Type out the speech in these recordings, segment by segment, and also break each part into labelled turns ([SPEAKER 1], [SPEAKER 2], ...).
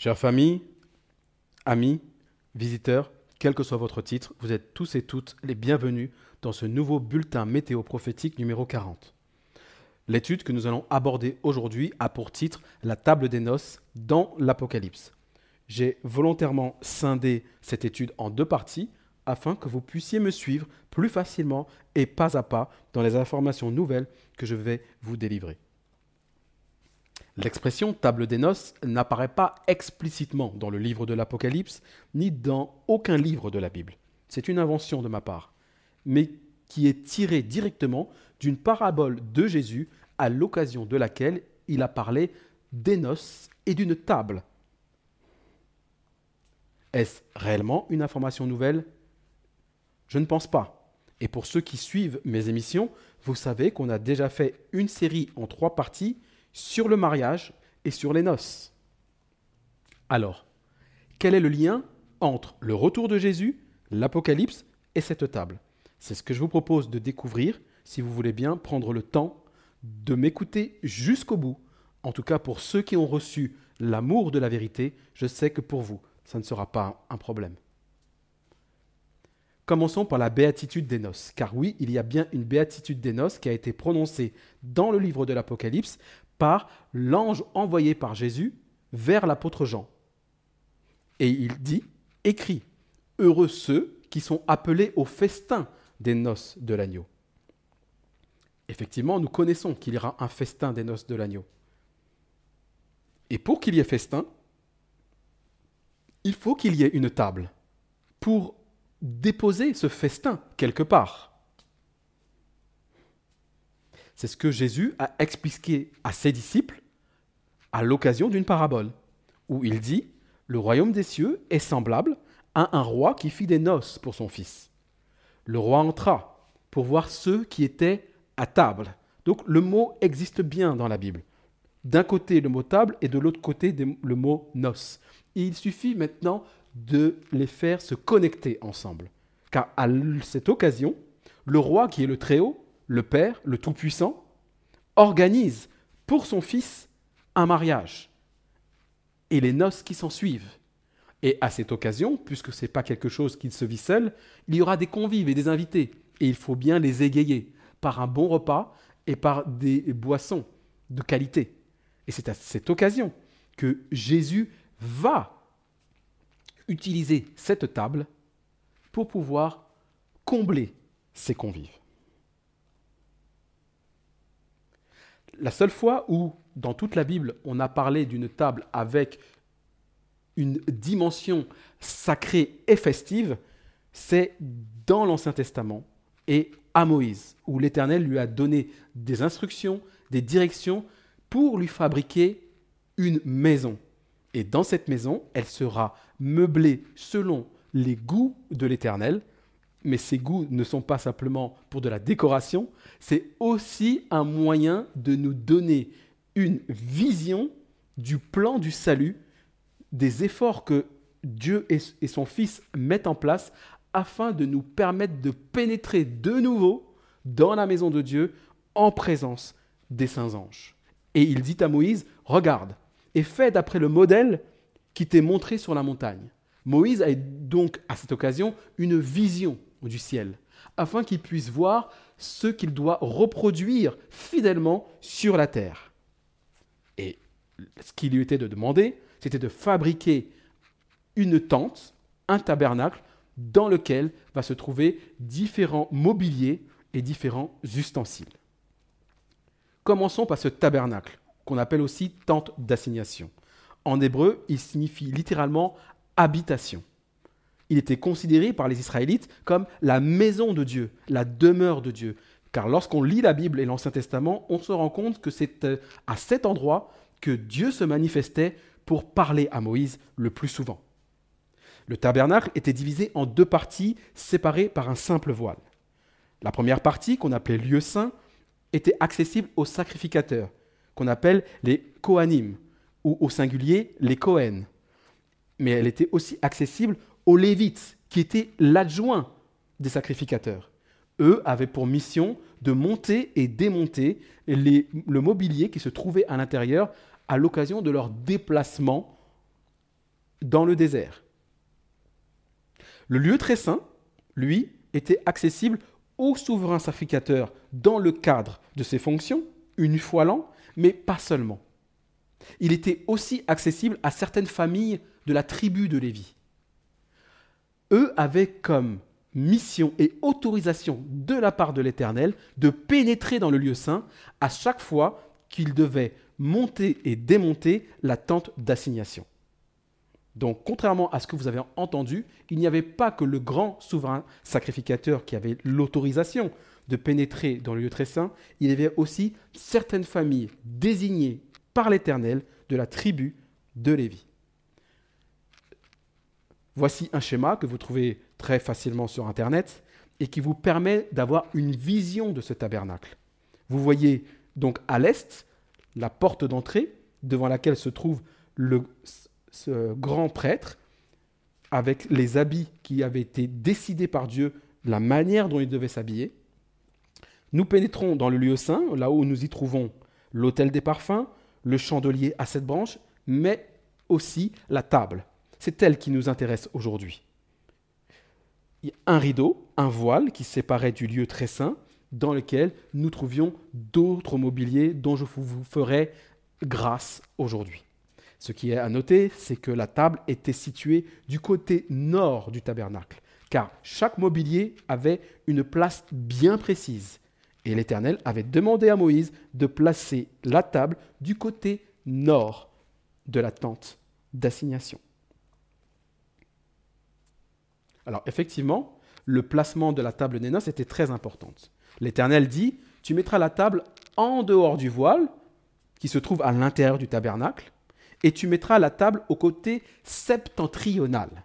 [SPEAKER 1] Chère famille, amis, visiteurs, quel que soit votre titre, vous êtes tous et toutes les bienvenus dans ce nouveau bulletin météo prophétique numéro 40. L'étude que nous allons aborder aujourd'hui a pour titre La table des noces dans l'Apocalypse. J'ai volontairement scindé cette étude en deux parties afin que vous puissiez me suivre plus facilement et pas à pas dans les informations nouvelles que je vais vous délivrer. L'expression table des noces n'apparaît pas explicitement dans le livre de l'Apocalypse ni dans aucun livre de la Bible. C'est une invention de ma part, mais qui est tirée directement d'une parabole de Jésus à l'occasion de laquelle il a parlé des noces et d'une table. Est-ce réellement une information nouvelle ? Je ne pense pas. Et pour ceux qui suivent mes émissions, vous savez qu'on a déjà fait une série en 3 parties sur le mariage et sur les noces. Alors, quel est le lien entre le retour de Jésus, l'Apocalypse et cette table ? C'est ce que je vous propose de découvrir si vous voulez bien prendre le temps de m'écouter jusqu'au bout. En tout cas, pour ceux qui ont reçu l'amour de la vérité, je sais que pour vous, ça ne sera pas un problème. Commençons par la béatitude des noces, car oui, il y a bien une béatitude des noces qui a été prononcée dans le livre de l'Apocalypse par l'ange envoyé par Jésus vers l'apôtre Jean. Et il dit, écrit, heureux ceux qui sont appelés au festin des noces de l'agneau. Effectivement, nous connaissons qu'il y aura un festin des noces de l'agneau. Et pour qu'il y ait festin, il faut qu'il y ait une table pour déposer ce festin quelque part. C'est ce que Jésus a expliqué à ses disciples à l'occasion d'une parabole, où il dit « Le royaume des cieux est semblable à un roi qui fit des noces pour son fils. Le roi entra pour voir ceux qui étaient à table. » Donc le mot existe bien dans la Bible. D'un côté le mot table et de l'autre côté le mot noces. Et il suffit maintenant de les faire se connecter ensemble. Car à cette occasion, le roi qui est le Très-Haut, le Père, le Tout-Puissant, organise pour son fils un mariage et les noces qui s'en suivent. Et à cette occasion, puisque ce n'est pas quelque chose qui se vit seul, il y aura des convives et des invités. Et il faut bien les égayer par un bon repas et par des boissons de qualité. Et c'est à cette occasion que Jésus va utiliser cette table pour pouvoir combler ses convives. La seule fois où, dans toute la Bible, on a parlé d'une table avec une dimension sacrée et festive, c'est dans l'Ancien Testament et à Moïse, où l'Éternel lui a donné des instructions, des directions pour lui fabriquer une maison. Et dans cette maison, elle sera meublée selon les goûts de l'Éternel, mais ces goûts ne sont pas simplement pour de la décoration, c'est aussi un moyen de nous donner une vision du plan du salut, des efforts que Dieu et son Fils mettent en place afin de nous permettre de pénétrer de nouveau dans la maison de Dieu en présence des saints anges. Et il dit à Moïse, regarde, et fais d'après le modèle qui t'est montré sur la montagne. Moïse a donc à cette occasion une vision du ciel, afin qu'il puisse voir ce qu'il doit reproduire fidèlement sur la terre. Et ce qui lui était de demander, c'était de fabriquer une tente, un tabernacle, dans lequel va se trouver différents mobiliers et différents ustensiles. Commençons par ce tabernacle, qu'on appelle aussi tente d'assignation. En hébreu, il signifie littéralement habitation. Il était considéré par les Israélites comme la maison de Dieu, la demeure de Dieu. Car lorsqu'on lit la Bible et l'Ancien Testament, on se rend compte que c'est à cet endroit que Dieu se manifestait pour parler à Moïse le plus souvent. Le tabernacle était divisé en 2 parties séparées par un simple voile. La première partie, qu'on appelait lieu saint, était accessible aux sacrificateurs, qu'on appelle les Kohanim, ou au singulier les Kohen. Mais elle était aussi accessible aux Lévites, qui étaient l'adjoint des sacrificateurs. Eux avaient pour mission de monter et démonter le mobilier qui se trouvait à l'intérieur à l'occasion de leur déplacement dans le désert. Le lieu très saint, lui, était accessible au souverain sacrificateur dans le cadre de ses fonctions, une fois l'an, mais pas seulement. Il était aussi accessible à certaines familles de la tribu de Lévi. Eux avaient comme mission et autorisation de la part de l'Éternel de pénétrer dans le lieu saint à chaque fois qu'ils devaient monter et démonter la tente d'assignation. Donc, contrairement à ce que vous avez entendu, il n'y avait pas que le grand souverain sacrificateur qui avait l'autorisation de pénétrer dans le lieu très saint, il y avait aussi certaines familles désignées par l'Éternel de la tribu de Lévi. Voici un schéma que vous trouvez très facilement sur Internet et qui vous permet d'avoir une vision de ce tabernacle. Vous voyez donc à l'est la porte d'entrée devant laquelle se trouve ce grand prêtre avec les habits qui avaient été décidés par Dieu, la manière dont il devait s'habiller. Nous pénétrons dans le lieu saint, là où nous y trouvons l'autel des parfums, le chandelier à 7 branches, mais aussi la table. C'est elle qui nous intéresse aujourd'hui. Il y a un rideau, un voile qui séparait du lieu très saint, dans lequel nous trouvions d'autres mobiliers dont je vous ferai grâce aujourd'hui. Ce qui est à noter, c'est que la table était située du côté nord du tabernacle, car chaque mobilier avait une place bien précise. Et l'Éternel avait demandé à Moïse de placer la table du côté nord de la tente d'assignation. Alors effectivement, le placement de la table des noces était très important. L'Éternel dit, tu mettras la table en dehors du voile, qui se trouve à l'intérieur du tabernacle, et tu mettras la table au côté septentrional.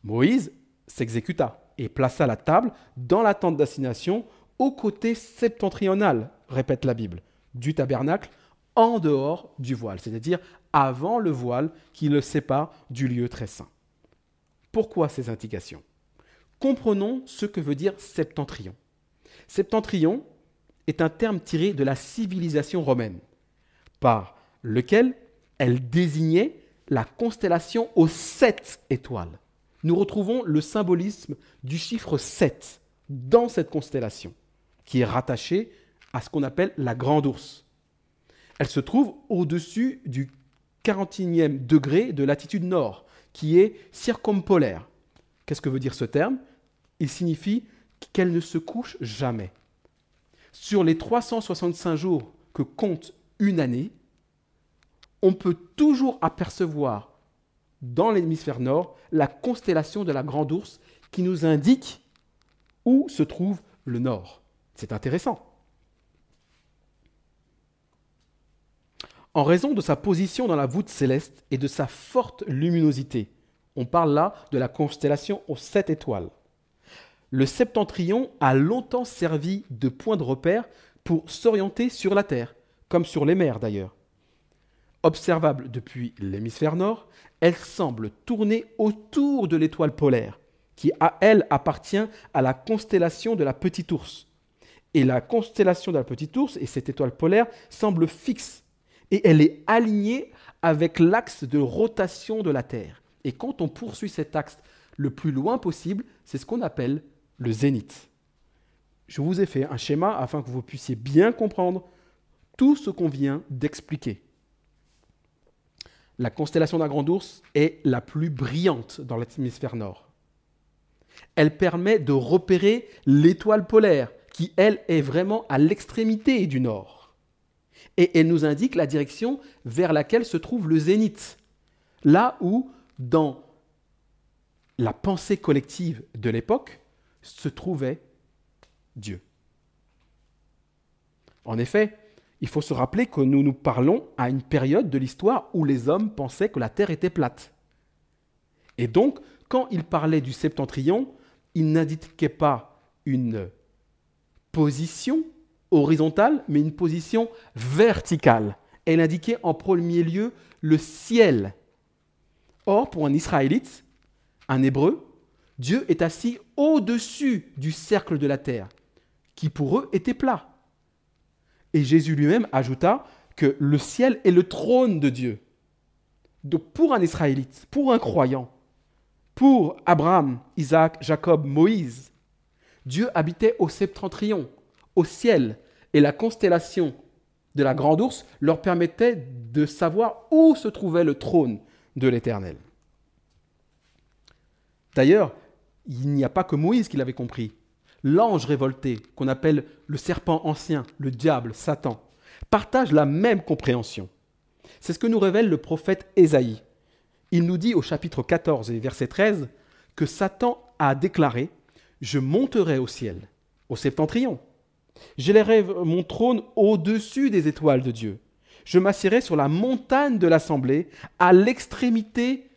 [SPEAKER 1] Moïse s'exécuta et plaça la table dans la tente d'assignation au côté septentrional, répète la Bible, du tabernacle, en dehors du voile, c'est-à-dire avant le voile qui le sépare du lieu très saint. Pourquoi ces indications ? Comprenons ce que veut dire septentrion. Septentrion est un terme tiré de la civilisation romaine, par lequel elle désignait la constellation aux 7 étoiles. Nous retrouvons le symbolisme du chiffre 7 dans cette constellation, qui est rattachée à ce qu'on appelle la Grande Ourse. Elle se trouve au-dessus du 41e degré de latitude nord, qui est circumpolaire. Qu'est-ce que veut dire ce terme ? Il signifie qu'elle ne se couche jamais. Sur les 365 jours que compte une année, on peut toujours apercevoir dans l'hémisphère nord la constellation de la Grande Ourse qui nous indique où se trouve le nord. C'est intéressant. En raison de sa position dans la voûte céleste et de sa forte luminosité, on parle là de la constellation aux 7 étoiles. Le septentrion a longtemps servi de point de repère pour s'orienter sur la Terre, comme sur les mers d'ailleurs. Observable depuis l'hémisphère nord, elle semble tourner autour de l'étoile polaire, qui à elle appartient à la constellation de la Petite Ourse. Et la constellation de la Petite Ourse et cette étoile polaire semblent fixes, et elle est alignée avec l'axe de rotation de la Terre. Et quand on poursuit cet axe le plus loin possible, c'est ce qu'on appelle le zénith. Je vous ai fait un schéma afin que vous puissiez bien comprendre tout ce qu'on vient d'expliquer. La constellation de la Grande Ourse est la plus brillante dans l'hémisphère nord. Elle permet de repérer l'étoile polaire, qui, elle, est vraiment à l'extrémité du nord. Et elle nous indique la direction vers laquelle se trouve le zénith, là où, dans la pensée collective de l'époque, se trouvait Dieu. En effet, il faut se rappeler que nous parlons à une période de l'histoire où les hommes pensaient que la Terre était plate. Et donc, quand il parlait du septentrion, il n'indiquait pas une position horizontale, mais une position verticale. Elle indiquait en premier lieu le ciel. Or, pour un Israélite, un Hébreu, Dieu est assis au-dessus du cercle de la terre, qui pour eux était plat. Et Jésus lui-même ajouta que le ciel est le trône de Dieu. Donc pour un Israélite, pour un croyant, pour Abraham, Isaac, Jacob, Moïse, Dieu habitait au septentrion, au ciel, et la constellation de la Grande Ourse leur permettait de savoir où se trouvait le trône de l'Éternel. D'ailleurs, il n'y a pas que Moïse qui l'avait compris. L'ange révolté, qu'on appelle le serpent ancien, le diable, Satan, partage la même compréhension. C'est ce que nous révèle le prophète Ésaïe. Il nous dit au chapitre 14 et verset 13 que Satan a déclaré « Je monterai au ciel, au septentrion. J'élèverai mon trône au-dessus des étoiles de Dieu. Je m'assiérai sur la montagne de l'assemblée, à l'extrémité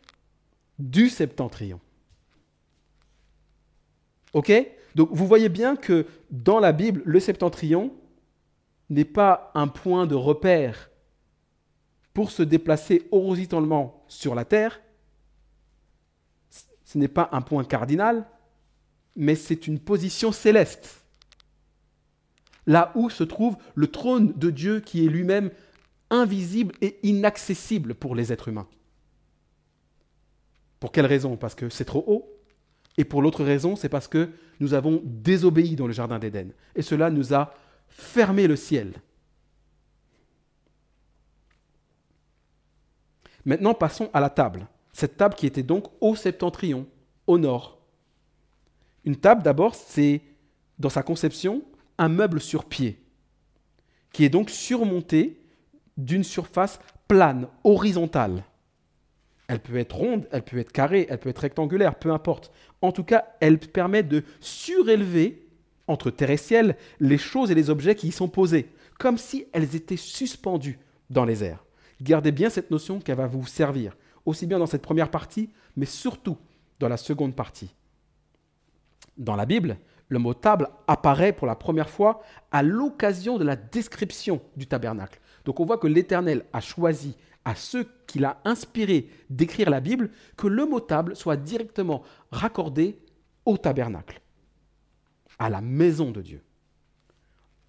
[SPEAKER 1] du septentrion. » Ok ? Donc vous voyez bien que dans la Bible, le septentrion n'est pas un point de repère pour se déplacer horizontalement sur la terre. Ce n'est pas un point cardinal, mais c'est une position céleste. Là où se trouve le trône de Dieu qui est lui-même invisible et inaccessible pour les êtres humains. Pour quelle raison ? Parce que c'est trop haut. Et pour l'autre raison, c'est parce que nous avons désobéi dans le jardin d'Éden. Et cela nous a fermé le ciel. Maintenant, passons à la table. Cette table qui était donc au septentrion, au nord. Une table, d'abord, c'est, dans sa conception, un meuble sur pied, qui est donc surmonté d'une surface plane, horizontale. Elle peut être ronde, elle peut être carrée, elle peut être rectangulaire, peu importe. En tout cas, elle permet de surélever, entre terre et ciel, les choses et les objets qui y sont posés, comme si elles étaient suspendues dans les airs. Gardez bien cette notion qu'elle va vous servir, aussi bien dans cette première partie, mais surtout dans la seconde partie. Dans la Bible, le mot table apparaît pour la première fois à l'occasion de la description du tabernacle. Donc on voit que l'Éternel a choisi à ceux qu'il a inspirés d'écrire la Bible que le mot table soit directement raccordé au tabernacle, à la maison de Dieu.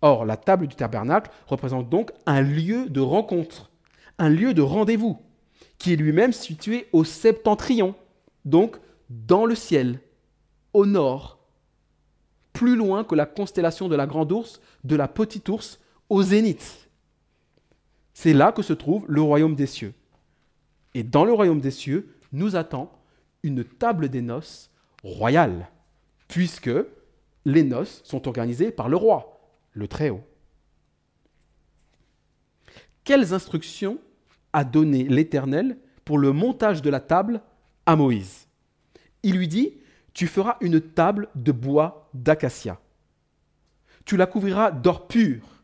[SPEAKER 1] Or, la table du tabernacle représente donc un lieu de rencontre, un lieu de rendez-vous, qui est lui-même situé au septentrion, donc dans le ciel, au nord, plus loin que la constellation de la Grande Ourse, de la Petite Ourse, au zénith. C'est là que se trouve le royaume des cieux. Et dans le royaume des cieux, nous attend une table des noces royale, puisque les noces sont organisées par le roi, le Très-Haut. Quelles instructions a donné l'Éternel pour le montage de la table à Moïse ? Il lui dit « Tu feras une table de bois d'acacia. Tu la couvriras d'or pur.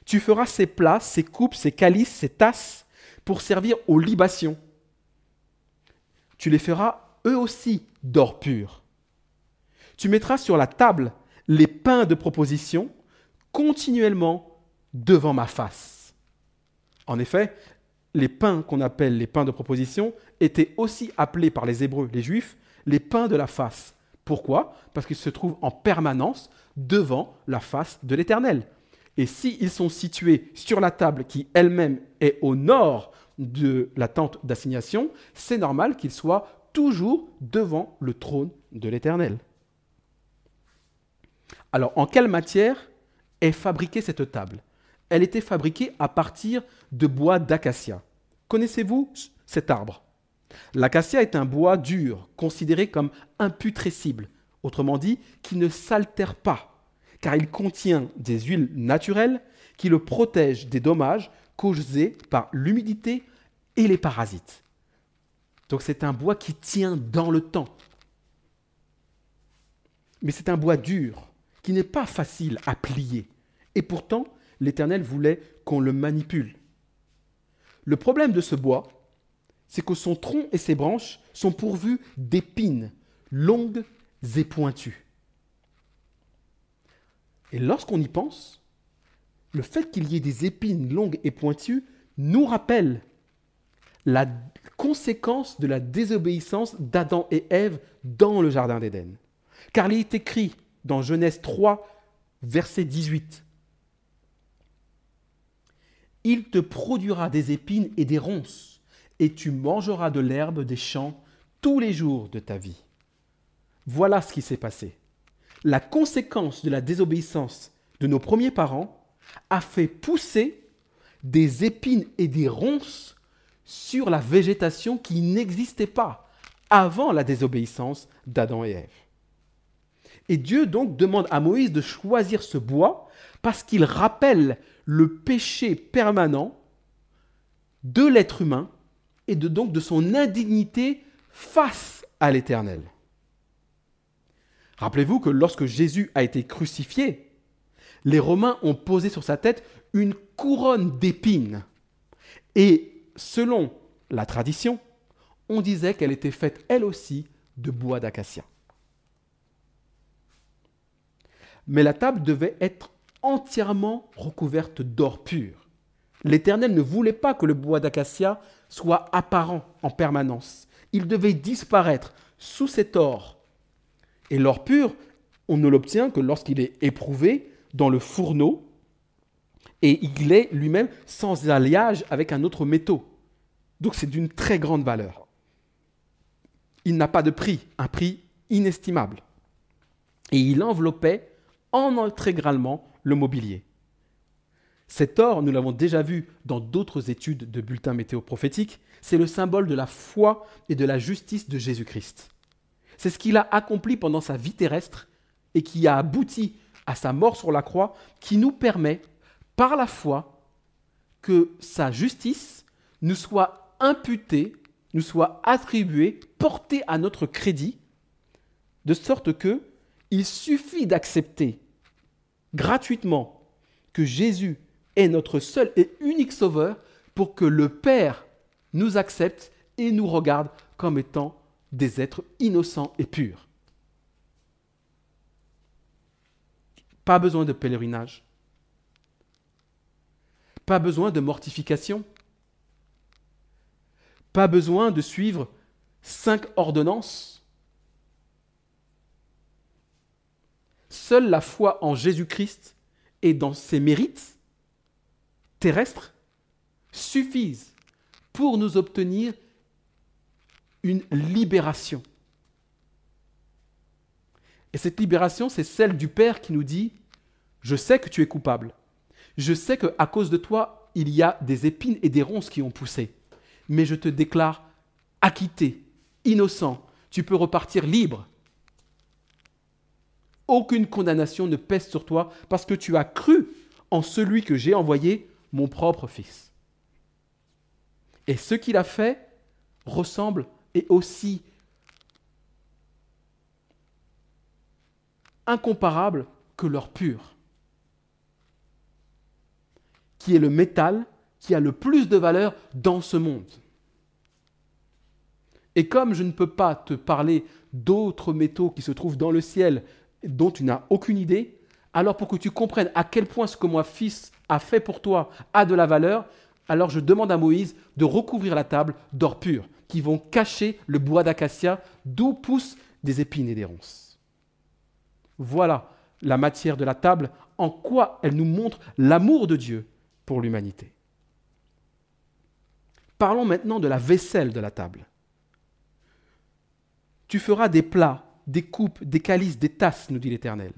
[SPEAKER 1] Tu feras ses plats, ses coupes, ses calices, ses tasses pour servir aux libations. Tu les feras eux aussi d'or pur. Tu mettras sur la table les pains de proposition continuellement devant ma face. » En effet, les pains qu'on appelle les pains de proposition étaient aussi appelés par les Hébreux, les Juifs, les pains de la face. Pourquoi ? Parce qu'ils se trouvent en permanence devant la face de l'Éternel. Et s'ils sont situés sur la table qui elle-même est au nord de la tente d'assignation, c'est normal qu'ils soient toujours devant le trône de l'Éternel. Alors, en quelle matière est fabriquée cette table ? Elle était fabriquée à partir de bois d'acacia. Connaissez-vous cet arbre ? L'acacia est un bois dur, considéré comme imputrescible, autrement dit, qui ne s'altère pas, car il contient des huiles naturelles qui le protègent des dommages causés par l'humidité et les parasites. Donc c'est un bois qui tient dans le temps. Mais c'est un bois dur, qui n'est pas facile à plier. Et pourtant, l'Éternel voulait qu'on le manipule. Le problème de ce bois, c'est que son tronc et ses branches sont pourvus d'épines longues et pointues. Et lorsqu'on y pense, le fait qu'il y ait des épines longues et pointues nous rappelle la conséquence de la désobéissance d'Adam et Ève dans le jardin d'Éden. Car il est écrit dans Genèse 3, verset 18, « Il te produira des épines et des ronces, et tu mangeras de l'herbe des champs tous les jours de ta vie. Voilà ce qui s'est passé. La conséquence de la désobéissance de nos premiers parents a fait pousser des épines et des ronces sur la végétation qui n'existait pas avant la désobéissance d'Adam et Ève. Et Dieu donc demande à Moïse de choisir ce bois parce qu'il rappelle le péché permanent de l'être humain et donc de son indignité face à l'Éternel. Rappelez-vous que lorsque Jésus a été crucifié, les Romains ont posé sur sa tête une couronne d'épines. Et selon la tradition, on disait qu'elle était faite elle aussi de bois d'acacia. Mais la table devait être entièrement recouverte d'or pur. L'Éternel ne voulait pas que le bois d'acacia soit apparent en permanence. Il devait disparaître sous cet or. Et l'or pur, on ne l'obtient que lorsqu'il est éprouvé dans le fourneau et il est lui-même sans alliage avec un autre métaux. Donc c'est d'une très grande valeur. Il n'a pas de prix, un prix inestimable. Et il enveloppait en intégralement le mobilier. Cet or, nous l'avons déjà vu dans d'autres études de bulletins météo prophétiques, c'est le symbole de la foi et de la justice de Jésus-Christ. C'est ce qu'il a accompli pendant sa vie terrestre et qui a abouti à sa mort sur la croix, qui nous permet, par la foi, que sa justice nous soit imputée, nous soit attribuée, portée à notre crédit, de sorte que il suffit d'accepter gratuitement que Jésus est notre seul et unique sauveur pour que le Père nous accepte et nous regarde comme étant des êtres innocents et purs. Pas besoin de pèlerinage. Pas besoin de mortification. Pas besoin de suivre 5 ordonnances. Seule la foi en Jésus-Christ et dans ses mérites terrestres suffisent pour nous obtenir une libération. Et cette libération, c'est celle du Père qui nous dit « Je sais que tu es coupable. Je sais qu'à cause de toi, il y a des épines et des ronces qui ont poussé. Mais je te déclare acquitté, innocent. Tu peux repartir libre. Aucune condamnation ne pèse sur toi parce que tu as cru en celui que j'ai envoyé, mon propre Fils. » Et ce qu'il a fait ressemble et aussi incomparable que l'or pur, qui est le métal qui a le plus de valeur dans ce monde. Et comme je ne peux pas te parler d'autres métaux qui se trouvent dans le ciel dont tu n'as aucune idée, alors pour que tu comprennes à quel point ce que mon Fils a fait pour toi a de la valeur, alors je demande à Moïse de recouvrir la table d'or pur, qui vont cacher le bois d'acacia d'où poussent des épines et des ronces. Voilà la matière de la table, en quoi elle nous montre l'amour de Dieu pour l'humanité. Parlons maintenant de la vaisselle de la table. Tu feras des plats, des coupes, des calices, des tasses, nous dit l'Éternel.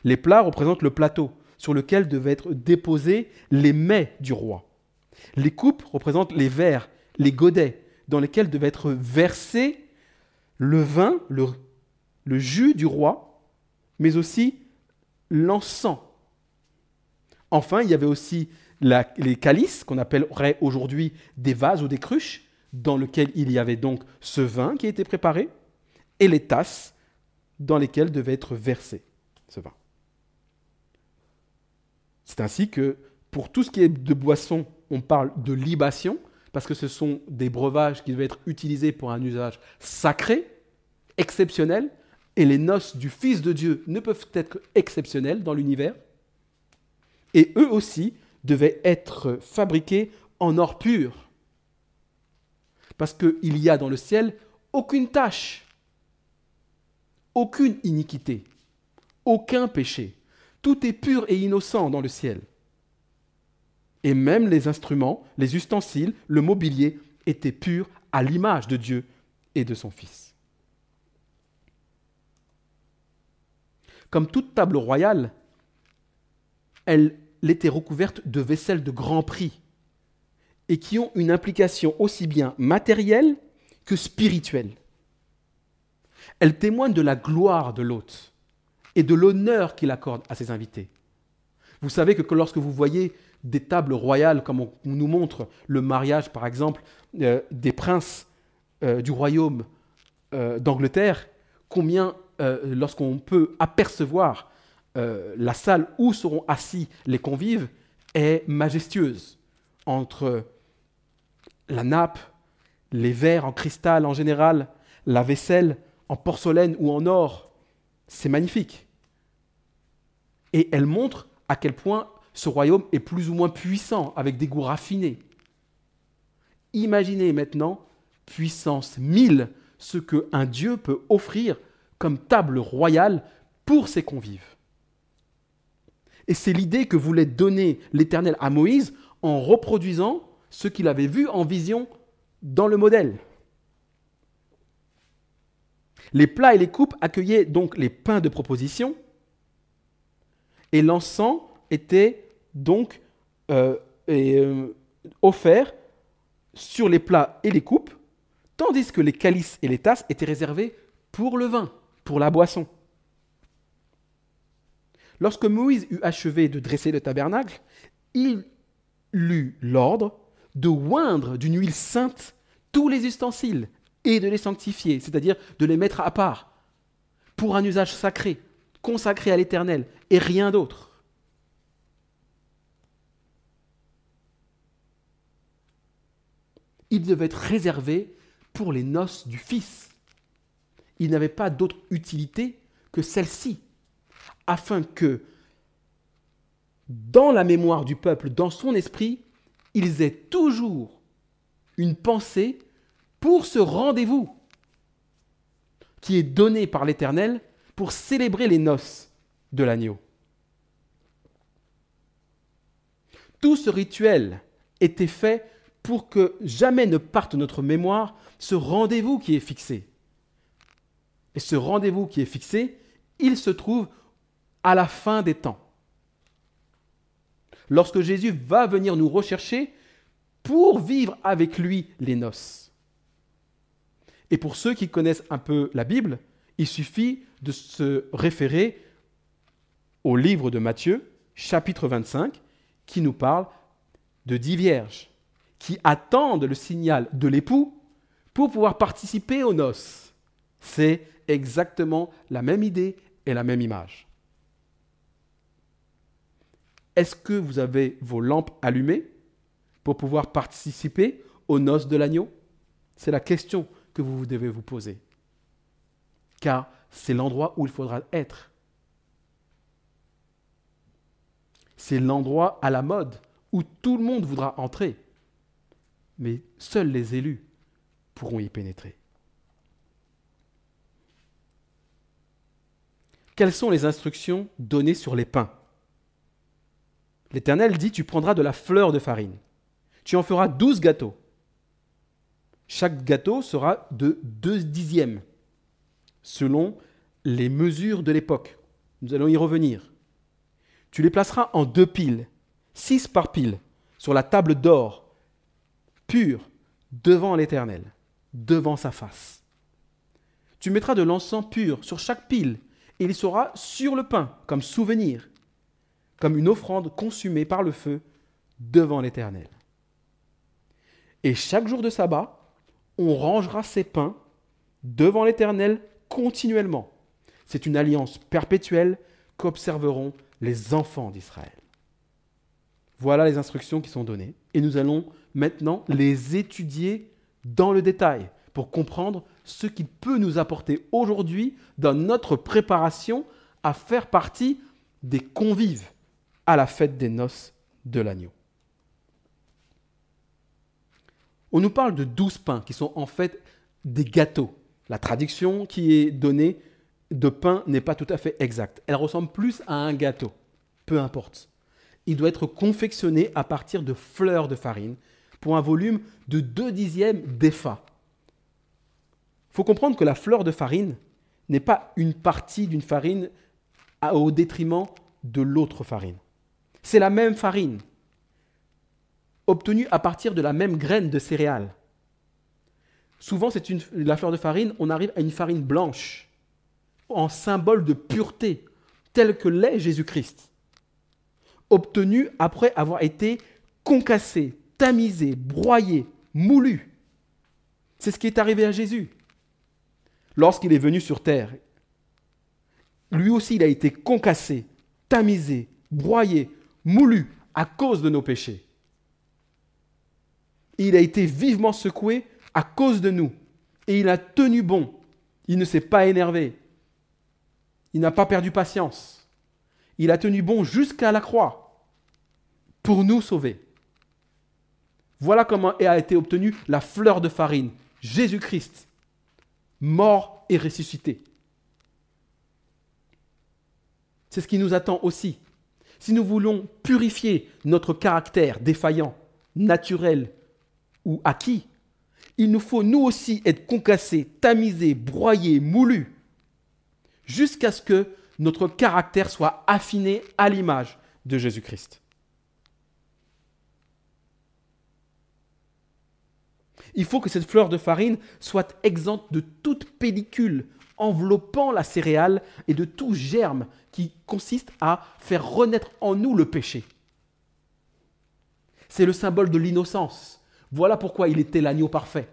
[SPEAKER 1] Les plats représentent le plateau sur lequel devaient être déposés les mets du roi. Les coupes représentent les verres, les godets, dans lesquels devait être versé le vin, le jus du roi, mais aussi l'encens. Enfin, il y avait aussi les calices, qu'on appellerait aujourd'hui des vases ou des cruches, dans lesquels il y avait donc ce vin qui était préparé, et les tasses dans lesquelles devait être versé ce vin. C'est ainsi que, pour tout ce qui est de boisson, on parle de libation, parce que ce sont des breuvages qui devaient être utilisés pour un usage sacré, exceptionnel, et les noces du Fils de Dieu ne peuvent être exceptionnelles dans l'univers. Et eux aussi devaient être fabriqués en or pur, parce qu'il y a dans le ciel aucune tache, aucune iniquité, aucun péché. Tout est pur et innocent dans le ciel. Et même les instruments, les ustensiles, le mobilier était pure à l'image de Dieu et de son Fils. Comme toute table royale, elle était recouverte de vaisselles de grand prix et qui ont une implication aussi bien matérielle que spirituelle. Elle témoigne de la gloire de l'hôte et de l'honneur qu'il accorde à ses invités. Vous savez que lorsque vous voyez des tables royales, comme on nous montre le mariage, par exemple, des princes du royaume d'Angleterre, combien, lorsqu'on peut apercevoir la salle où seront assis les convives, est majestueuse. Entre la nappe, les verres en cristal en général, la vaisselle en porcelaine ou en or, c'est magnifique. Et elle montre à quel point ce royaume est plus ou moins puissant, avec des goûts raffinés. Imaginez maintenant, puissance 1000, ce qu'un Dieu peut offrir comme table royale pour ses convives. Et c'est l'idée que voulait donner l'Éternel à Moïse en reproduisant ce qu'il avait vu en vision dans le modèle. Les plats et les coupes accueillaient donc les pains de proposition, et l'encens était donc offert sur les plats et les coupes, tandis que les calices et les tasses étaient réservés pour le vin, pour la boisson. Lorsque Moïse eut achevé de dresser le tabernacle, il eut l'ordre de oindre d'une huile sainte tous les ustensiles et de les sanctifier, c'est-à-dire de les mettre à part, pour un usage sacré, consacré à l'Éternel, et rien d'autre. Il devait être réservé pour les noces du Fils. Il n'avait pas d'autre utilité que celle-ci, afin que, dans la mémoire du peuple, dans son esprit, ils aient toujours une pensée pour ce rendez-vous qui est donné par l'Éternel pour célébrer les noces de l'agneau. Tout ce rituel était fait pour que jamais ne parte de notre mémoire ce rendez-vous qui est fixé. Et ce rendez-vous qui est fixé, il se trouve à la fin des temps. Lorsque Jésus va venir nous rechercher pour vivre avec lui les noces. Et pour ceux qui connaissent un peu la Bible, il suffit de se référer au livre de Matthieu, chapitre 25, qui nous parle de 10 vierges qui attendent le signal de l'époux pour pouvoir participer aux noces. C'est exactement la même idée et la même image. Est-ce que vous avez vos lampes allumées pour pouvoir participer aux noces de l'agneau? C'est la question que vous devez vous poser. Car c'est l'endroit où il faudra être. C'est l'endroit à la mode où tout le monde voudra entrer. Mais seuls les élus pourront y pénétrer. Quelles sont les instructions données sur les pains? L'Éternel dit, tu prendras de la fleur de farine. Tu en feras 12 gâteaux. Chaque gâteau sera de 2 dixièmes, selon les mesures de l'époque. Nous allons y revenir. Tu les placeras en 2 piles, 6 par pile, sur la table d'or, pure, devant l'Éternel, devant sa face. Tu mettras de l'encens pur sur chaque pile, et il sera sur le pain, comme souvenir, comme une offrande consumée par le feu devant l'Éternel. Et chaque jour de sabbat, on rangera ces pains devant l'Éternel continuellement. C'est une alliance perpétuelle qu'observeront les enfants d'Israël. Voilà les instructions qui sont données. Et nous allons maintenant les étudier dans le détail pour comprendre ce qu'il peut nous apporter aujourd'hui dans notre préparation à faire partie des convives à la fête des noces de l'agneau. On nous parle de 12 pains qui sont en fait des gâteaux. La traduction qui est donnée de pain n'est pas tout à fait exacte. Elle ressemble plus à un gâteau, peu importe. Il doit être confectionné à partir de fleurs de farine pour un volume de 2/10 d'épha. Il faut comprendre que la fleur de farine n'est pas une partie d'une farine au détriment de l'autre farine. C'est la même farine, obtenue à partir de la même graine de céréales. Souvent, la fleur de farine, on arrive à une farine blanche, en symbole de pureté, telle que l'est Jésus-Christ, obtenue après avoir été concassée, tamisée, broyée, moulue. C'est ce qui est arrivé à Jésus. Lorsqu'il est venu sur terre, lui aussi, il a été concassé, tamisé, broyé, moulu à cause de nos péchés. Et il a été vivement secoué à cause de nous. Et il a tenu bon. Il ne s'est pas énervé. Il n'a pas perdu patience. Il a tenu bon jusqu'à la croix pour nous sauver. Voilà comment a été obtenue la fleur de farine, Jésus-Christ, mort et ressuscité. C'est ce qui nous attend aussi. Si nous voulons purifier notre caractère défaillant, naturel ou acquis, il nous faut nous aussi être concassés, tamisés, broyés, moulus, jusqu'à ce que notre caractère soit affiné à l'image de Jésus-Christ. Il faut que cette fleur de farine soit exempte de toute pellicule enveloppant la céréale et de tout germe qui consiste à faire renaître en nous le péché. C'est le symbole de l'innocence. Voilà pourquoi il était l'agneau parfait.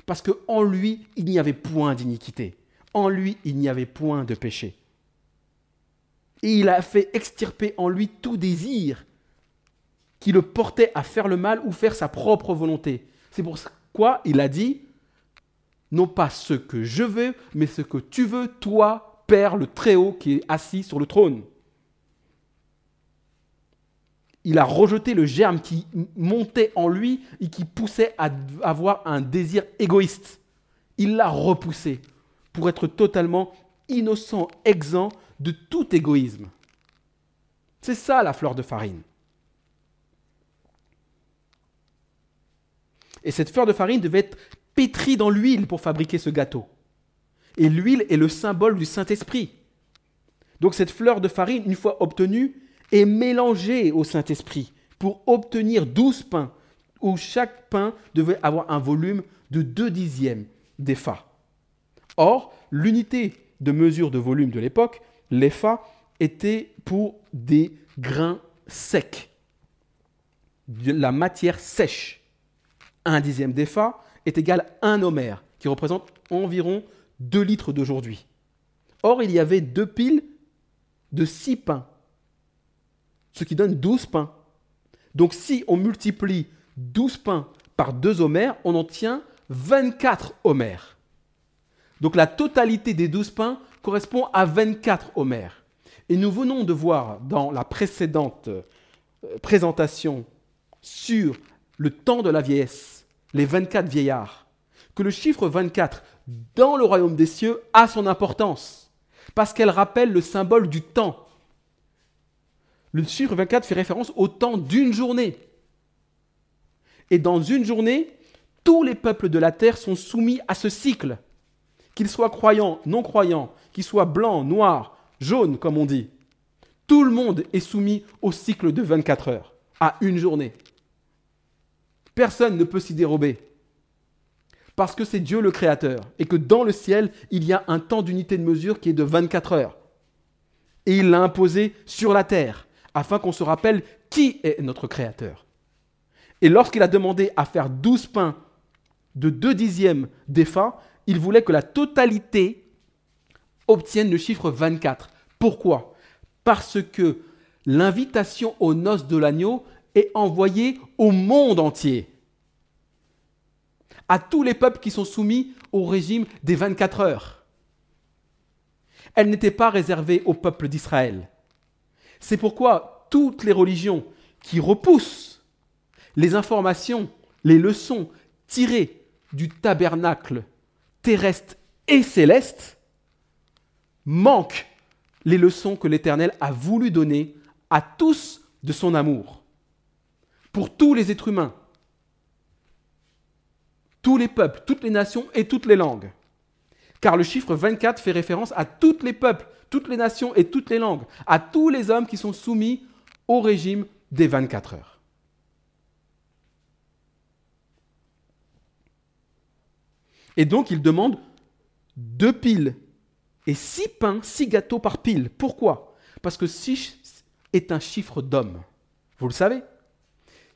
[SPEAKER 1] Parce qu'en lui, il n'y avait point d'iniquité. En lui, il n'y avait point de péché. Et il a fait extirper en lui tout désir qui le portait à faire le mal ou faire sa propre volonté. C'est pourquoi il a dit, non pas ce que je veux, mais ce que tu veux, toi, Père, le Très-Haut, qui est assis sur le trône. Il a rejeté le germe qui montait en lui et qui poussait à avoir un désir égoïste. Il l'a repoussé pour être totalement innocent, exempt de tout égoïsme. C'est ça la fleur de farine. Et cette fleur de farine devait être pétrie dans l'huile pour fabriquer ce gâteau. Et l'huile est le symbole du Saint-Esprit. Donc cette fleur de farine, une fois obtenue, est mélangée au Saint-Esprit pour obtenir 12 pains, où chaque pain devait avoir un volume de 2/10 d'épha. Or, l'unité de mesure de volume de l'époque, l'épha, était pour des grains secs, de la matière sèche. 1/10 d'épha est égal à 1 homère, qui représente environ 2 litres d'aujourd'hui. Or, il y avait 2 piles de 6 pains, ce qui donne 12 pains. Donc, si on multiplie 12 pains par 2 homères, on obtient 24 homères. Donc, la totalité des 12 pains correspond à 24 homères. Et nous venons de voir dans la précédente présentation sur le temps de la vieillesse, les 24 vieillards, que le chiffre 24 dans le royaume des cieux a son importance, parce qu'elle rappelle le symbole du temps. Le chiffre 24 fait référence au temps d'une journée. Et dans une journée, tous les peuples de la terre sont soumis à ce cycle, qu'ils soient croyants, non croyants, qu'ils soient blancs, noirs, jaunes, comme on dit. Tout le monde est soumis au cycle de 24 heures, à une journée. Personne ne peut s'y dérober. Parce que c'est Dieu le Créateur et que dans le ciel, il y a un temps d'unité de mesure qui est de 24 heures. Et il l'a imposé sur la terre afin qu'on se rappelle qui est notre Créateur. Et lorsqu'il a demandé à faire 12 pains de 2/10 d'épha, il voulait que la totalité obtienne le chiffre 24. Pourquoi ? Parce que l'invitation aux noces de l'agneau est envoyée au monde entier, à tous les peuples qui sont soumis au régime des 24 heures. Elle n'était pas réservée au peuple d'Israël. C'est pourquoi toutes les religions qui repoussent les informations, les leçons tirées du tabernacle terrestre et céleste manquent les leçons que l'Éternel a voulu donner à tous de son amour, pour tous les êtres humains. tous les peuples, toutes les nations et toutes les langues. Car le chiffre 24 fait référence à tous les peuples, toutes les nations et toutes les langues, à tous les hommes qui sont soumis au régime des 24 heures. Et donc, il demande 2 piles et 6 pains, 6 gâteaux par pile. Pourquoi ? Parce que 6 est un chiffre d'homme. Vous le savez ?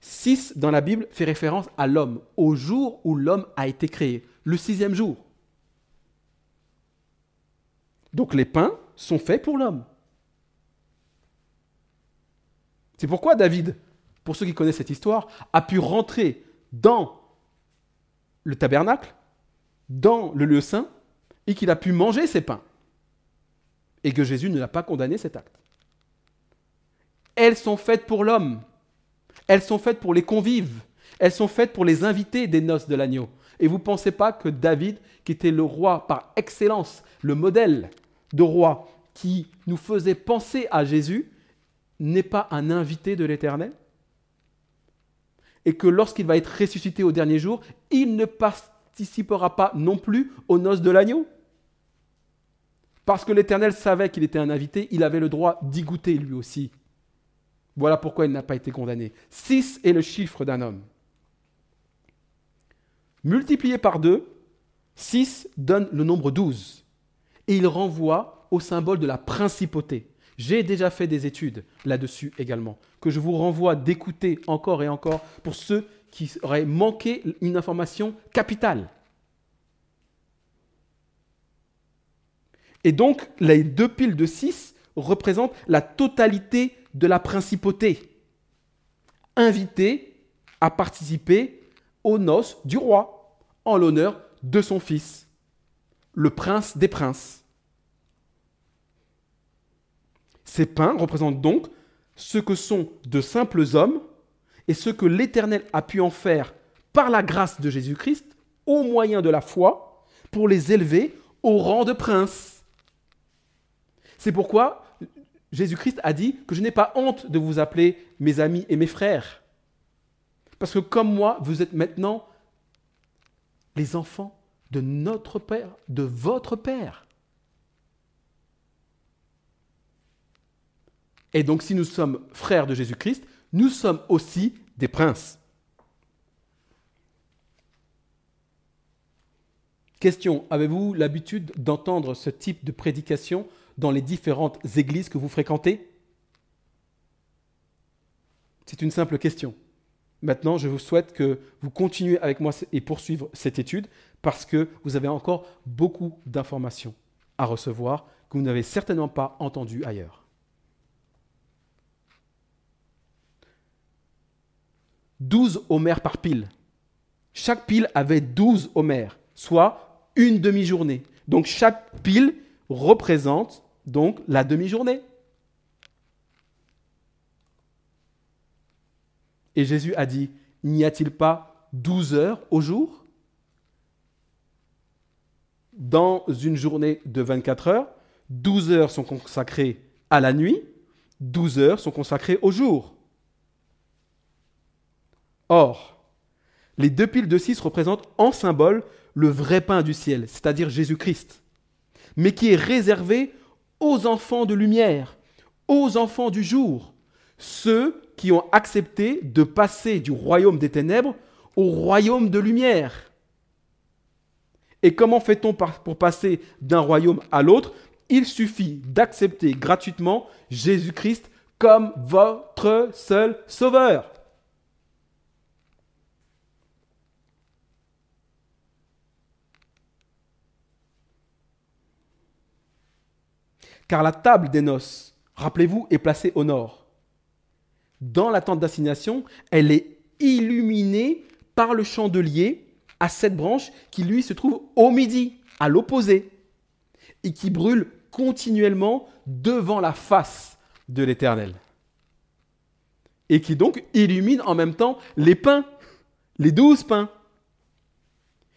[SPEAKER 1] 6 dans la Bible fait référence à l'homme, au jour où l'homme a été créé, le 6e jour. Donc les pains sont faits pour l'homme. C'est pourquoi David, pour ceux qui connaissent cette histoire, a pu rentrer dans le tabernacle, dans le lieu saint, et qu'il a pu manger ces pains. Et que Jésus ne l'a pas condamné cet acte. Elles sont faites pour l'homme. Elles sont faites pour les convives. Elles sont faites pour les invités des noces de l'agneau. Et vous ne pensez pas que David, qui était le roi par excellence, le modèle de roi qui nous faisait penser à Jésus, n'est pas un invité de l'Éternel ? Et que lorsqu'il va être ressuscité au dernier jour, il ne participera pas non plus aux noces de l'agneau ? Parce que l'Éternel savait qu'il était un invité, il avait le droit d'y goûter lui aussi. Voilà pourquoi il n'a pas été condamné. 6 est le chiffre d'un homme. Multiplié par 2, 6 donne le nombre 12. Et il renvoie au symbole de la principauté. J'ai déjà fait des études là-dessus également, que je vous renvoie d'écouter encore et encore pour ceux qui auraient manqué une information capitale. Et donc, les 2 piles de 6 représentent la totalité de la principauté, invité à participer aux noces du roi, en l'honneur de son fils, le prince des princes. Ces pains représentent donc ce que sont de simples hommes et ce que l'Éternel a pu en faire par la grâce de Jésus-Christ, au moyen de la foi, pour les élever au rang de princes. C'est pourquoi Jésus-Christ a dit que je n'ai pas honte de vous appeler mes amis et mes frères. Parce que comme moi, vous êtes maintenant les enfants de notre Père, de votre Père. Et donc si nous sommes frères de Jésus-Christ, nous sommes aussi des princes. Question, avez-vous l'habitude d'entendre ce type de prédication dans les différentes églises que vous fréquentez ? C'est une simple question. Maintenant, je vous souhaite que vous continuez avec moi et poursuivre cette étude parce que vous avez encore beaucoup d'informations à recevoir que vous n'avez certainement pas entendues ailleurs. 12 homères par pile. Chaque pile avait 12 homères, soit une demi-journée. Donc chaque pile représente donc la demi-journée. Et Jésus a dit, n'y a-t-il pas 12 heures au jour ? Dans une journée de 24 heures, 12 heures sont consacrées à la nuit, 12 heures sont consacrées au jour. Or, les 2 piles de 6 représentent en symbole le vrai pain du ciel, c'est-à-dire Jésus-Christ, mais qui est réservé aux enfants de lumière, aux enfants du jour, ceux qui ont accepté de passer du royaume des ténèbres au royaume de lumière. Et comment fait-on pour passer d'un royaume à l'autre ? Il suffit d'accepter gratuitement Jésus-Christ comme votre seul sauveur. Car la table des noces, rappelez-vous, est placée au nord. Dans la tente d'assignation, elle est illuminée par le chandelier à 7 branches qui, lui, se trouve au midi, à l'opposé, et qui brûle continuellement devant la face de l'Éternel. Et qui donc illumine en même temps les pains, les 12 pains,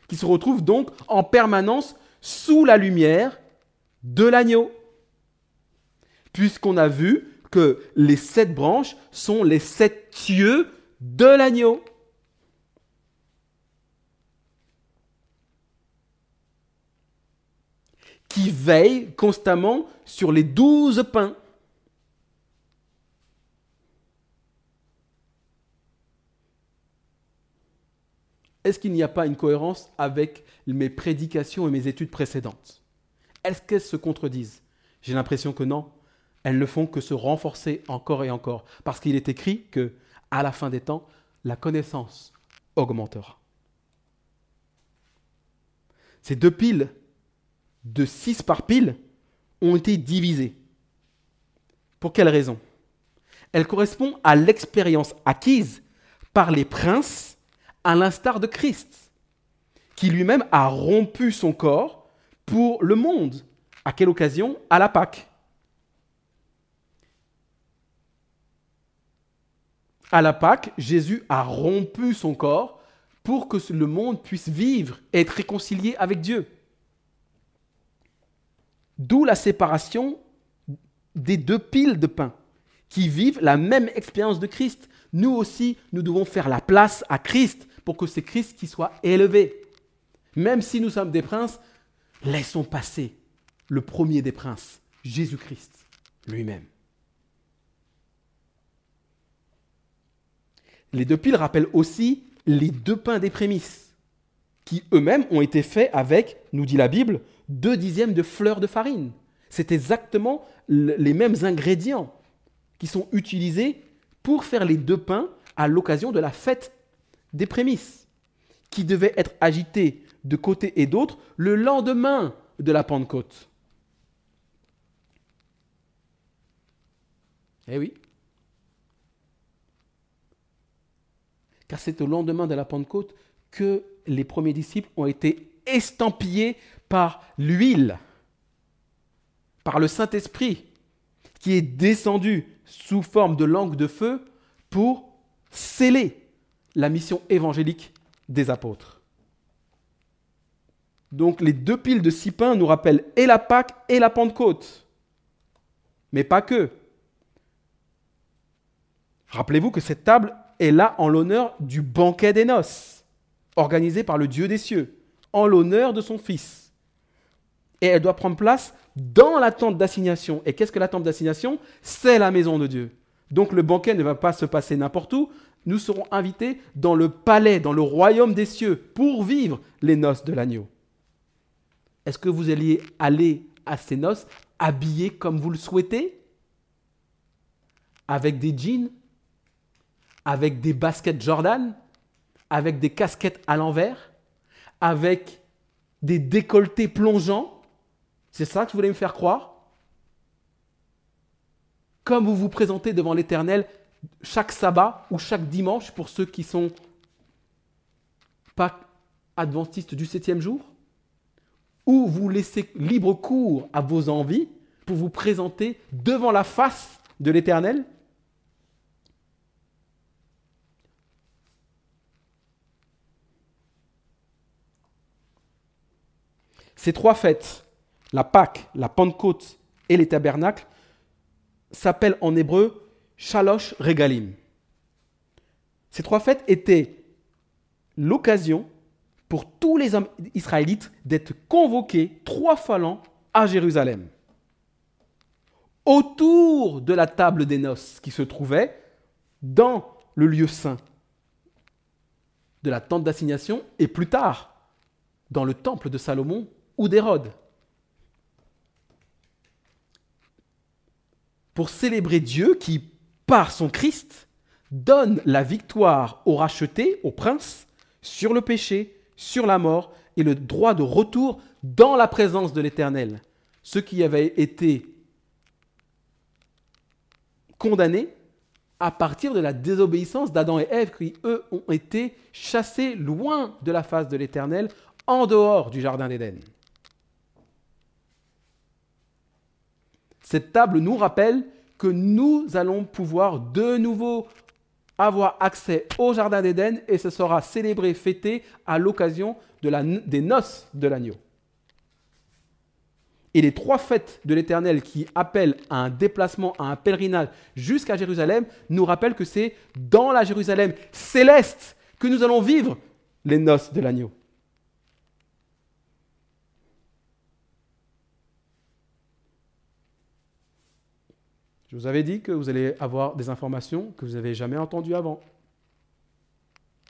[SPEAKER 1] qui se retrouvent donc en permanence sous la lumière de l'agneau. Puisqu'on a vu que les 7 branches sont les 7 yeux de l'agneau. qui veille constamment sur les 12 pains. Est-ce qu'il n'y a pas une cohérence avec mes prédications et mes études précédentes? Est-ce qu'elles se contredisent? J'ai l'impression que non. Elles ne font que se renforcer encore et encore. Parce qu'il est écrit que, à la fin des temps, la connaissance augmentera. Ces 2 piles de 6 par pile ont été divisées. Pour quelle raison? Elles correspondent à l'expérience acquise par les princes à l'instar de Christ, qui lui-même a rompu son corps pour le monde. À quelle occasion? À la Pâque. À la Pâque, Jésus a rompu son corps pour que le monde puisse vivre et être réconcilié avec Dieu. D'où la séparation des 2 piles de pain qui vivent la même expérience de Christ. Nous aussi, nous devons faire la place à Christ pour que c'est Christ qui soit élevé. Même si nous sommes des princes, laissons passer le premier des princes, Jésus-Christ lui-même. Les 2 piles rappellent aussi les 2 pains des prémices, qui eux-mêmes ont été faits avec, nous dit la Bible, 2/10 de fleur de farine. C'est exactement les mêmes ingrédients qui sont utilisés pour faire les 2 pains à l'occasion de la fête des prémices, qui devaient être agités de côté et d'autre le lendemain de la Pentecôte. Eh oui. Car c'est au lendemain de la Pentecôte que les premiers disciples ont été estampillés par l'huile, par le Saint-Esprit, qui est descendu sous forme de langue de feu pour sceller la mission évangélique des apôtres. Donc les 2 piles de 6 pains nous rappellent et la Pâque et la Pentecôte. Mais pas que. Rappelez-vous que cette table est là en l'honneur du banquet des noces, organisé par le Dieu des cieux, en l'honneur de son Fils. Et elle doit prendre place dans la tente d'assignation. Et qu'est-ce que la tente d'assignation? C'est la maison de Dieu. Donc le banquet ne va pas se passer n'importe où. Nous serons invités dans le palais, dans le royaume des cieux, pour vivre les noces de l'agneau. Est-ce que vous alliez aller à ces noces habillés comme vous le souhaitez? Avec des jeans? Avec des baskets Jordan? Avec des casquettes à l'envers? Avec des décolletés plongeants? C'est ça que vous voulez me faire croire? Comme vous vous présentez devant l'Éternel chaque sabbat ou chaque dimanche pour ceux qui ne sont pas adventistes du 7e jour? Ou vous laissez libre cours à vos envies pour vous présenter devant la face de l'Éternel? Ces 3 fêtes, la Pâque, la Pentecôte et les tabernacles, s'appellent en hébreu Shalosh Regalim. Ces 3 fêtes étaient l'occasion pour tous les hommes israélites d'être convoqués 3 fois l'an à Jérusalem, autour de la table des noces qui se trouvait dans le lieu saint de la tente d'assignation et plus tard dans le temple de Salomon ou d'Hérode. Pour célébrer Dieu qui, par son Christ, donne la victoire aux rachetés, aux princes, sur le péché, sur la mort et le droit de retour dans la présence de l'Éternel. Ceux qui avaient été condamnés à partir de la désobéissance d'Adam et Ève, qui, eux, ont été chassés loin de la face de l'Éternel, en dehors du Jardin d'Éden. Cette table nous rappelle que nous allons pouvoir de nouveau avoir accès au Jardin d'Éden et ce sera célébré, fêté à l'occasion des noces de l'agneau. Et les 3 fêtes de l'Éternel qui appellent à un déplacement, à un pèlerinage jusqu'à Jérusalem, nous rappellent que c'est dans la Jérusalem céleste que nous allons vivre les noces de l'agneau. Je vous avais dit que vous allez avoir des informations que vous n'avez jamais entendues avant.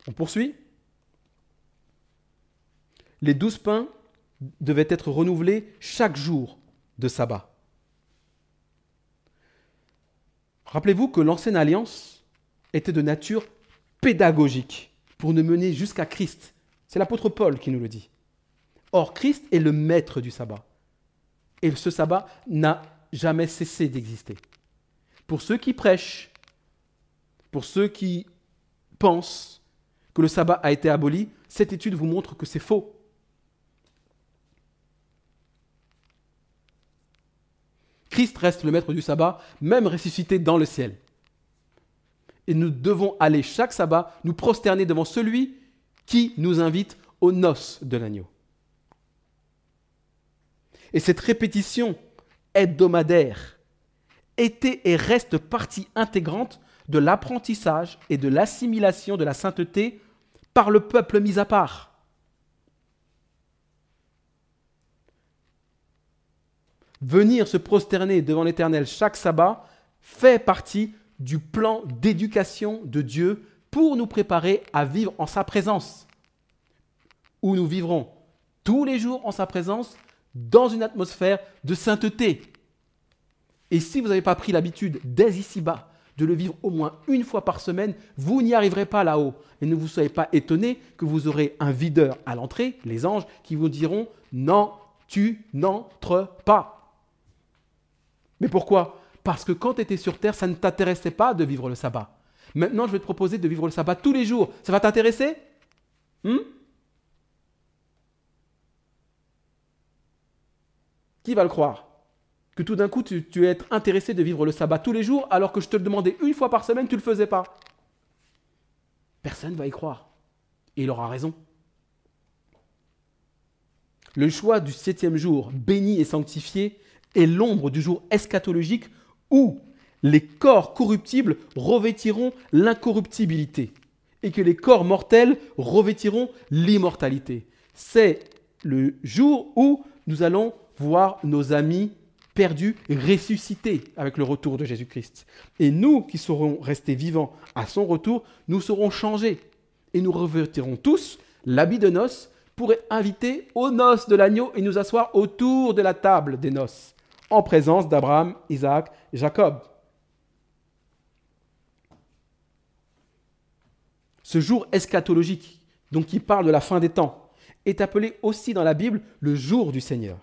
[SPEAKER 1] On poursuit. Les 12 pains devaient être renouvelés chaque jour de sabbat. Rappelez-vous que l'ancienne alliance était de nature pédagogique pour nous mener jusqu'à Christ. C'est l'apôtre Paul qui nous le dit. Or, Christ est le maître du sabbat. Et ce sabbat n'a jamais cessé d'exister. Pour ceux qui prêchent, pour ceux qui pensent que le sabbat a été aboli, cette étude vous montre que c'est faux. Christ reste le maître du sabbat, même ressuscité dans le ciel. Et nous devons aller chaque sabbat nous prosterner devant celui qui nous invite aux noces de l'agneau. Et cette répétition hebdomadaire était et reste partie intégrante de l'apprentissage et de l'assimilation de la sainteté par le peuple mis à part. Venir se prosterner devant l'Éternel chaque sabbat fait partie du plan d'éducation de Dieu pour nous préparer à vivre en sa présence, où nous vivrons tous les jours en sa présence dans une atmosphère de sainteté. Et si vous n'avez pas pris l'habitude dès ici-bas de le vivre au moins une fois par semaine, vous n'y arriverez pas là-haut. Et ne vous soyez pas étonnés que vous aurez un videur à l'entrée, les anges, qui vous diront « Non, tu n'entres pas ». Mais pourquoi ? Parce que quand tu étais sur terre, ça ne t'intéressait pas de vivre le sabbat. Maintenant, je vais te proposer de vivre le sabbat tous les jours. Ça va t'intéresser ? Qui va le croire ? Que tout d'un coup, tu es être intéressé de vivre le sabbat tous les jours, alors que je te le demandais une fois par semaine, tu ne le faisais pas. Personne ne va y croire. Et il aura raison. Le choix du 7e jour, béni et sanctifié, est l'ombre du jour eschatologique où les corps corruptibles revêtiront l'incorruptibilité et que les corps mortels revêtiront l'immortalité. C'est le jour où nous allons voir nos amis perdus ressuscités avec le retour de Jésus-Christ. Et nous qui serons restés vivants à son retour, nous serons changés et nous revêtirons tous l'habit de noces pour être invités aux noces de l'agneau et nous asseoir autour de la table des noces, en présence d'Abraham, Isaac et Jacob. Ce jour eschatologique, donc qui parle de la fin des temps, est appelé aussi dans la Bible le jour du Seigneur,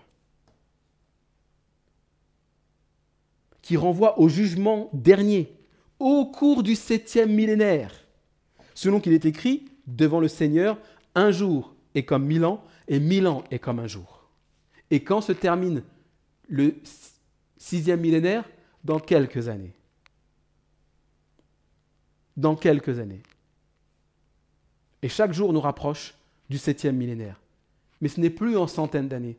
[SPEAKER 1] qui renvoie au jugement dernier, au cours du 7e millénaire, selon qu'il est écrit, devant le Seigneur, un jour est comme 1000 ans, et 1000 ans est comme un jour. Et quand se termine le 6e millénaire? Dans quelques années. Dans quelques années. Et chaque jour nous rapproche du 7e millénaire. Mais ce n'est plus en centaines d'années.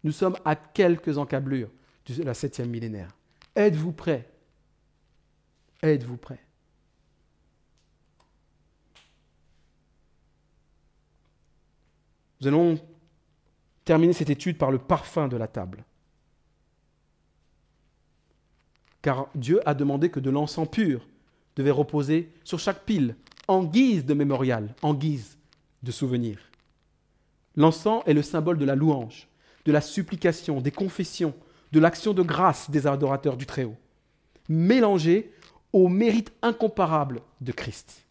[SPEAKER 1] Nous sommes à quelques encablures de la 7e millénaire. Êtes-vous prêts? Êtes-vous prêts? Nous allons terminer cette étude par le parfum de la table. Car Dieu a demandé que de l'encens pur devait reposer sur chaque pile, en guise de mémorial, en guise de souvenir. L'encens est le symbole de la louange, de la supplication, des confessions, de l'action de grâce des adorateurs du Très-Haut, mélangé au mérite incomparable de Christ.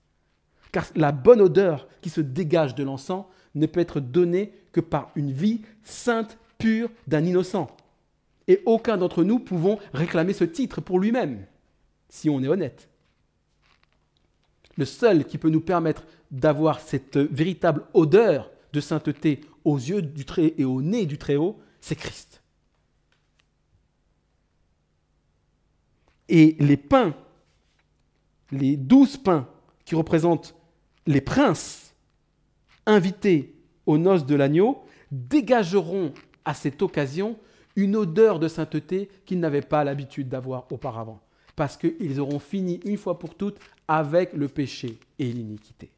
[SPEAKER 1] Car la bonne odeur qui se dégage de l'encens ne peut être donnée que par une vie sainte, pure d'un innocent. Et aucun d'entre nous pouvons réclamer ce titre pour lui-même, si on est honnête. Le seul qui peut nous permettre d'avoir cette véritable odeur de sainteté aux yeux du Très et au nez du Très-Haut, c'est Christ. Et les pains, les 12 pains qui représentent les princes invités aux noces de l'agneau, dégageront à cette occasion une odeur de sainteté qu'ils n'avaient pas l'habitude d'avoir auparavant, parce qu'ils auront fini une fois pour toutes avec le péché et l'iniquité.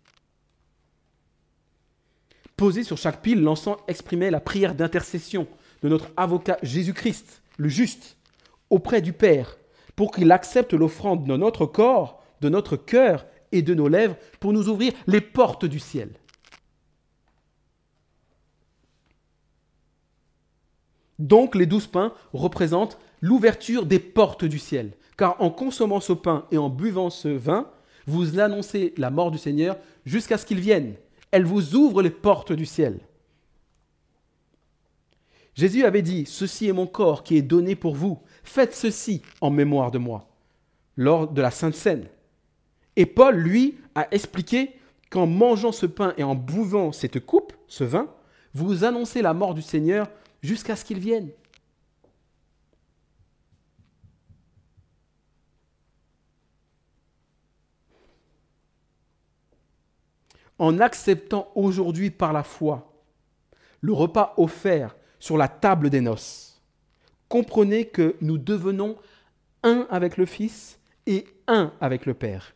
[SPEAKER 1] Posé sur chaque pile, l'encens exprimait la prière d'intercession de notre avocat Jésus-Christ, le juste, auprès du Père, pour qu'il accepte l'offrande de notre corps, de notre cœur et de nos lèvres pour nous ouvrir les portes du ciel. Donc les 12 pains représentent l'ouverture des portes du ciel. Car en consommant ce pain et en buvant ce vin, vous annoncez la mort du Seigneur jusqu'à ce qu'il vienne. Elle vous ouvre les portes du ciel. Jésus avait dit, « Ceci est mon corps qui est donné pour vous. Faites ceci en mémoire de moi. » Lors de la Sainte Seine. Et Paul, lui, a expliqué qu'en mangeant ce pain et en buvant cette coupe, ce vin, vous annoncez la mort du Seigneur jusqu'à ce qu'il vienne. En acceptant aujourd'hui par la foi le repas offert sur la table des noces, comprenez que nous devenons un avec le Fils et un avec le Père.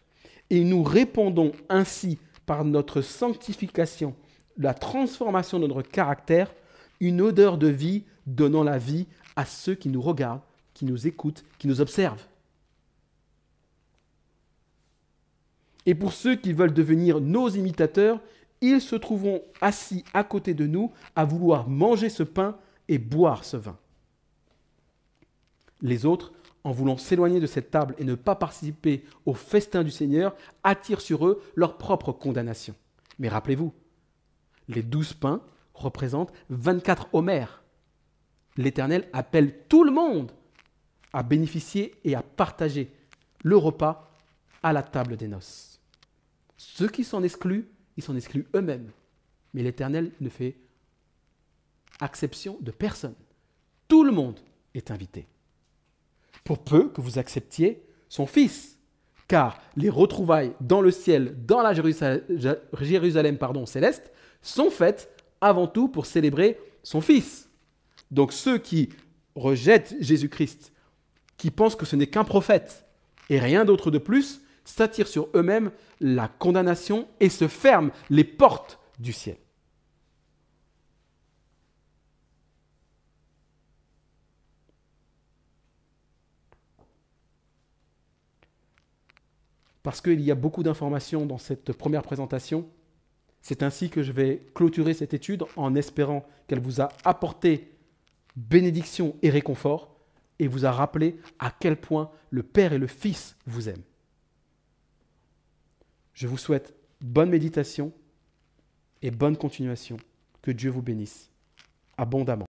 [SPEAKER 1] Et nous répondons ainsi par notre sanctification, la transformation de notre caractère, une odeur de vie donnant la vie à ceux qui nous regardent, qui nous écoutent, qui nous observent. Et pour ceux qui veulent devenir nos imitateurs, ils se trouveront assis à côté de nous à vouloir manger ce pain et boire ce vin. Les autres, en voulant s'éloigner de cette table et ne pas participer au festin du Seigneur, attirent sur eux leur propre condamnation. Mais rappelez-vous, les 12 pains représentent 24 homères. L'Éternel appelle tout le monde à bénéficier et à partager le repas à la table des noces. Ceux qui s'en excluent, ils s'en excluent eux-mêmes. Mais l'Éternel ne fait exception de personne. Tout le monde est invité. Pour peu que vous acceptiez son Fils. Car les retrouvailles dans le ciel, dans la Jérusalem céleste, sont faites avant tout pour célébrer son Fils. Donc ceux qui rejettent Jésus-Christ, qui pensent que ce n'est qu'un prophète et rien d'autre de plus, s'attirent sur eux-mêmes la condamnation et se ferment les portes du ciel. Parce qu'il y a beaucoup d'informations dans cette première présentation, c'est ainsi que je vais clôturer cette étude en espérant qu'elle vous a apporté bénédiction et réconfort et vous a rappelé à quel point le Père et le Fils vous aiment. Je vous souhaite bonne méditation et bonne continuation. Que Dieu vous bénisse abondamment.